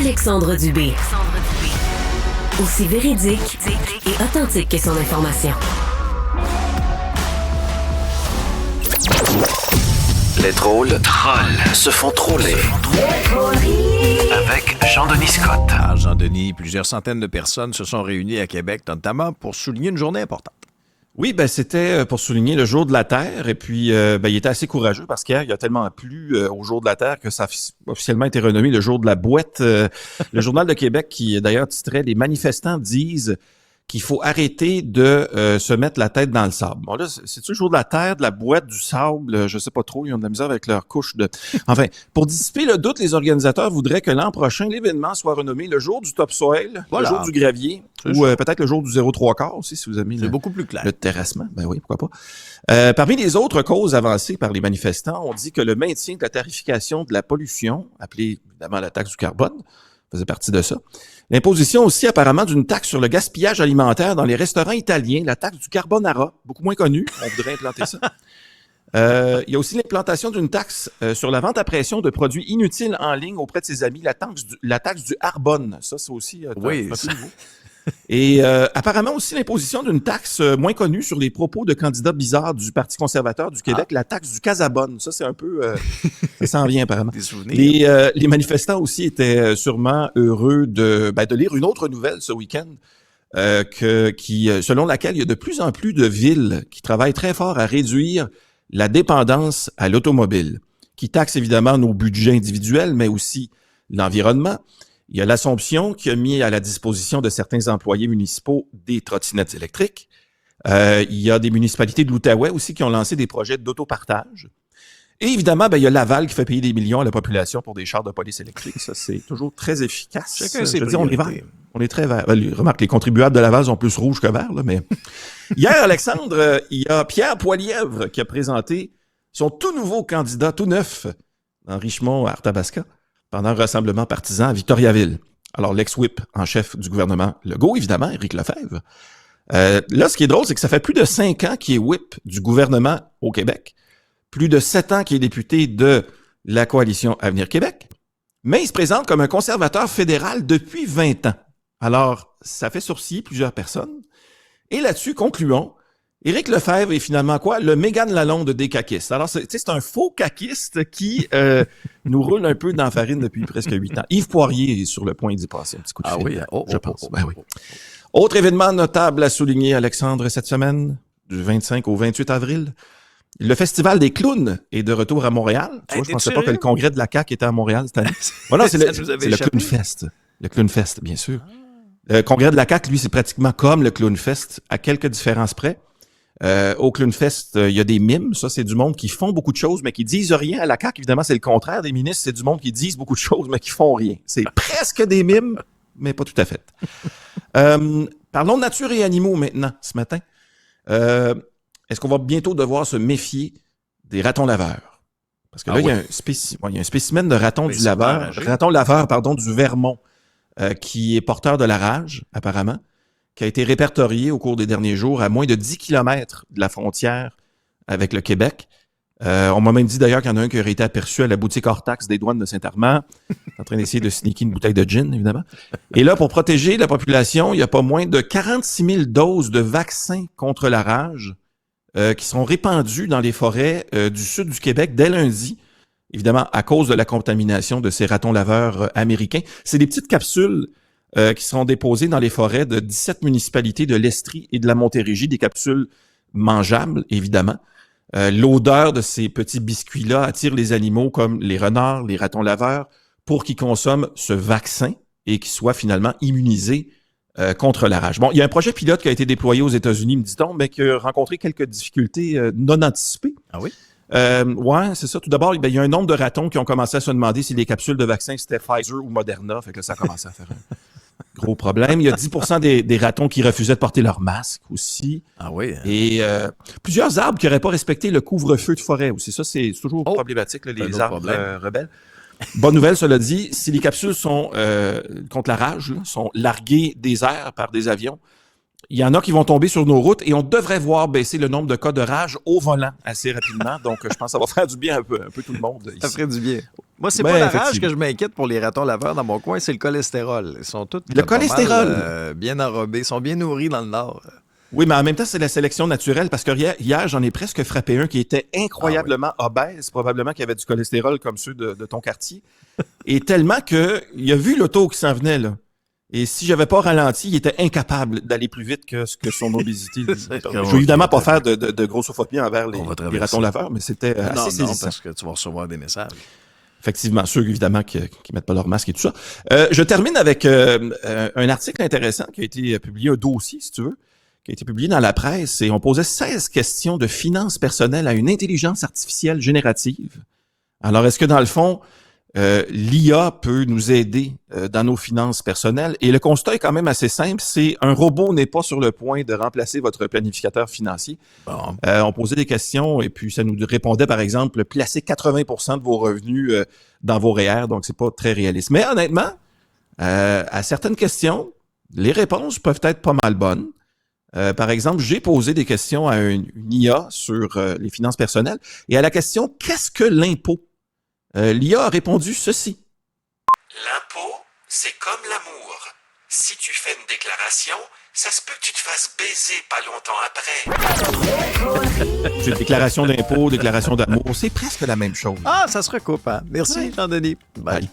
Alexandre Dubé. Aussi véridique et authentique que son information. Les drôles se font troller. Avec Jean-Denis Scott. Alors, Jean-Denis, plusieurs centaines de personnes se sont réunies à Québec, notamment pour souligner une journée importante. Oui, ben c'était pour souligner le Jour de la Terre. Et puis, il était assez courageux parce qu'hier, il a tellement plu au Jour de la Terre que ça a officiellement été renommé le Jour de la Boîte. Le Journal de Québec, qui d'ailleurs titrait « Les manifestants disent qu'il faut arrêter de se mettre la tête dans le sable ». Bon là, c'est-tu le Jour de la Terre, de la boîte, du sable? Je sais pas trop, ils ont de la misère avec leur couche de... Enfin, pour dissiper le doute, les organisateurs voudraient que l'an prochain, l'événement soit renommé le Jour du topsoil, Voilà. le Jour du gravier, ou peut-être le Jour du 0,3 aussi, si vous avez C'est beaucoup plus clair. le terrassement. Ben oui, pourquoi pas. Parmi les autres causes avancées par les manifestants, on dit que le maintien de la tarification de la pollution, appelée évidemment la taxe du carbone, faisait partie de ça. L'imposition aussi apparemment d'une taxe sur le gaspillage alimentaire dans les restaurants italiens, la taxe du carbonara, beaucoup moins connue, on voudrait implanter ça. Il y a aussi l'implantation d'une taxe sur la vente à pression de produits inutiles en ligne auprès de ses amis, la taxe du Arbonne. Ça, c'est aussi Oui, un peu nouveau. Et apparemment aussi l'imposition d'une taxe moins connue sur les propos de candidats bizarres du Parti conservateur du Québec, la taxe du Casabonne. Ça, c'est un peu... ça s'en vient apparemment. Des souvenirs. Les manifestants aussi étaient sûrement heureux de lire une autre nouvelle ce week-end, selon laquelle il y a de plus en plus de villes qui travaillent très fort à réduire la dépendance à l'automobile, qui taxe évidemment nos budgets individuels, mais aussi l'environnement. Il y a l'Assomption qui a mis à la disposition de certains employés municipaux des trottinettes électriques. Il y a des municipalités de l'Outaouais aussi qui ont lancé des projets d'autopartage. Et évidemment, il y a Laval qui fait payer des millions à la population pour des chars de police électriques. Ça, c'est toujours très efficace. Chacun ses Je veux dire, on est priorités. vert. On est très vert. Remarque, les contribuables de Laval sont plus rouges que verts, là, mais... Hier, Alexandre, il y a Pierre Poilièvre qui a présenté son tout nouveau candidat, tout neuf, dans Richemont, à Arthabasca, pendant un rassemblement partisan à Victoriaville. Alors, l'ex-whip en chef du gouvernement Legault, évidemment, Éric Lefebvre. Là, ce qui est drôle, c'est que ça fait plus de 5 ans qu'il est whip du gouvernement au Québec, plus de 7 ans qu'il est député de la coalition Avenir Québec, mais il se présente comme un conservateur fédéral depuis 20 ans. Alors, ça fait sourciller plusieurs personnes. Et là-dessus, concluons, Éric Lefebvre est finalement quoi? Le Mégane Lalonde des caquistes. Alors, c'est un faux caquiste qui nous roule un peu dans la farine depuis presque 8 ans. Yves Poirier est sur le point d'y passer un petit coup de fil. Je pense. Oui. Autre événement notable à souligner, Alexandre, cette semaine, du 25 au 28 avril, le Festival des clowns est de retour à Montréal. Tu vois, je pensais pas que le congrès de la CAQ était à Montréal cette année. Voilà, c'est le Clown Fest. Le Clown Fest, bien sûr. Le congrès de la CAQ, lui, c'est pratiquement comme le Clown Fest, à quelques différences près. Au Clown Fest, il y a des mimes. Ça, c'est du monde qui font beaucoup de choses, mais qui disent rien. À la CAQ, évidemment, c'est le contraire des ministres. C'est du monde qui disent beaucoup de choses, mais qui font rien. C'est presque des mimes, mais pas tout à fait. Parlons de nature et animaux maintenant, ce matin. Est-ce qu'on va bientôt devoir se méfier des ratons laveurs? Parce que là, il y a un spécimen de raton du laveur, du Vermont, qui est porteur de la rage, apparemment, qui a été répertorié au cours des derniers jours à moins de 10 km de la frontière avec le Québec. On m'a même dit d'ailleurs qu'il y en a un qui aurait été aperçu à la boutique hors taxe des douanes de Saint-Armand, en train d'essayer de sneaker une bouteille de gin, évidemment. Et là, pour protéger la population, il y a pas moins de 46 000 doses de vaccins contre la rage qui seront répandues dans les forêts du sud du Québec dès lundi, évidemment à cause de la contamination de ces ratons laveurs américains. C'est des petites capsules qui seront déposées dans les forêts de 17 municipalités de l'Estrie et de la Montérégie, des capsules mangeables, évidemment. L'odeur de ces petits biscuits-là attire les animaux comme les renards, les ratons laveurs, pour qu'ils consomment ce vaccin et qu'ils soient finalement immunisés contre la rage. Bon, il y a un projet pilote qui a été déployé aux États-Unis, me dit-on, mais qui a rencontré quelques difficultés non anticipées. Ah oui? Ouais, c'est ça. Tout d'abord, il y a un nombre de ratons qui ont commencé à se demander si les capsules de vaccin c'était Pfizer ou Moderna. Fait que là, ça a commencé à faire un gros problème. Il y a 10% des ratons qui refusaient de porter leur masque aussi. Ah oui? Hein? Et plusieurs arbres qui n'auraient pas respecté le couvre-feu de forêt aussi. Ça, c'est toujours problématique, là, les arbres rebelles. Bonne nouvelle, cela dit, si les capsules sont contre la rage, là, sont larguées des airs par des avions, il y en a qui vont tomber sur nos routes et on devrait voir baisser le nombre de cas de rage au volant assez rapidement. Donc, je pense que ça va faire du bien un peu tout le monde ici. Ça ferait du bien. Moi, c'est Ben, pas la rage effectivement. que je m'inquiète pour les ratons laveurs dans mon coin, c'est le cholestérol. Ils sont tous Le cholestérol. bien enrobés, ils sont bien nourris dans le nord. Oui, mais en même temps, c'est la sélection naturelle parce que hier j'en ai presque frappé un qui était incroyablement obèse, probablement qu'il avait du cholestérol comme ceux de ton quartier. Et tellement qu'il a vu l'auto qui s'en venait, là. Et si j'avais pas ralenti, il était incapable d'aller plus vite que ce que son obésité lui permet. Je veux évidemment pas faire de grossophobie envers les ratons laveurs, mais c'était assez saisissant. Parce que tu vas recevoir des messages. Effectivement, ceux évidemment qui mettent pas leur masque et tout ça. Je termine avec un article intéressant qui a été publié, un dossier, si tu veux, qui a été publié dans la presse, et on posait 16 questions de finances personnelles à une intelligence artificielle générative. Alors, est-ce que dans le fond, l'IA peut nous aider dans nos finances personnelles? Et le constat est quand même assez simple, c'est un robot n'est pas sur le point de remplacer votre planificateur financier. Bon. On posait des questions et puis ça nous répondait, par exemple, placez 80% de vos revenus dans vos REER, donc c'est pas très réaliste. Mais honnêtement, à certaines questions, les réponses peuvent être pas mal bonnes. Par exemple, j'ai posé des questions à une IA sur les finances personnelles et à la question « Qu'est-ce que l'impôt? » L'IA a répondu ceci. L'impôt, c'est comme l'amour. Si tu fais une déclaration, ça se peut que tu te fasses baiser pas longtemps après. J'ai déclaration d'impôt, déclaration d'amour, c'est presque la même chose. Ah, ça se recoupe, hein? Merci, Jean-Denis. Bye. Bye.